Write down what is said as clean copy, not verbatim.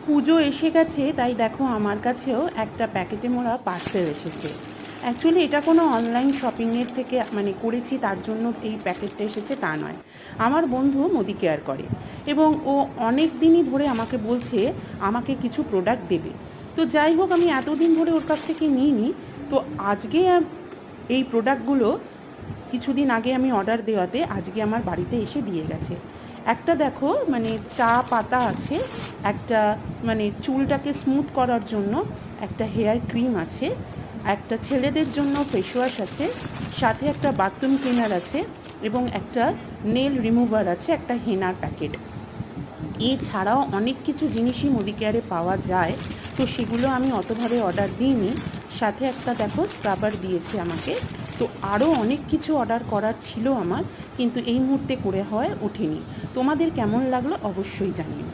পুজো এসে গেছে, তাই দেখো আমার কাছেও একটা প্যাকেটে মোড়া পার্সেল এসেছে। অ্যাকচুয়ালি এটা কোনো অনলাইন শপিংয়ের থেকে মানে করেছি তার জন্য এই প্যাকেটটা এসেছে তা নয়। আমার বন্ধু মুদি কেয়ার করে এবং ও অনেক দিনই ধরে আমাকে বলছে আমাকে কিছু প্রোডাক্ট দেবে। তো যাই হোক, আমি এতদিন ধরে ওর কাছ থেকে নিইনি। তো আজকে এই প্রোডাক্টগুলো কিছুদিন আগে আমি অর্ডার দেওয়াতে আজকে আমার বাড়িতে এসে দিয়ে গেছে। একটা দেখো মানে চা পাতা আছে, একটা মানে চুলটাকে স্মুথ করার জন্য একটা হেয়ার ক্রিম আছে, একটা ছেলেদের জন্য ফেস ওয়াশ আছে, সাথে একটা বাথরুম ক্লিনার আছে এবং একটা নেল রিমুভার আছে, একটা হেনার প্যাকেট। এছাড়াও অনেক কিছু জিনিসই মুদি কেয়ারে পাওয়া যায়, তো সেগুলো আমি অতভাবে অর্ডার দিইনি। সাথে একটা দেখো স্ক্রাবার দিয়েছে আমাকে। তো আরও অনেক কিছু অর্ডার করার ছিল আমার, কিন্তু এই মুহূর্তে করে হয় ওঠেনি। তোমাদের কেমন লাগলো অবশ্যই জানিও।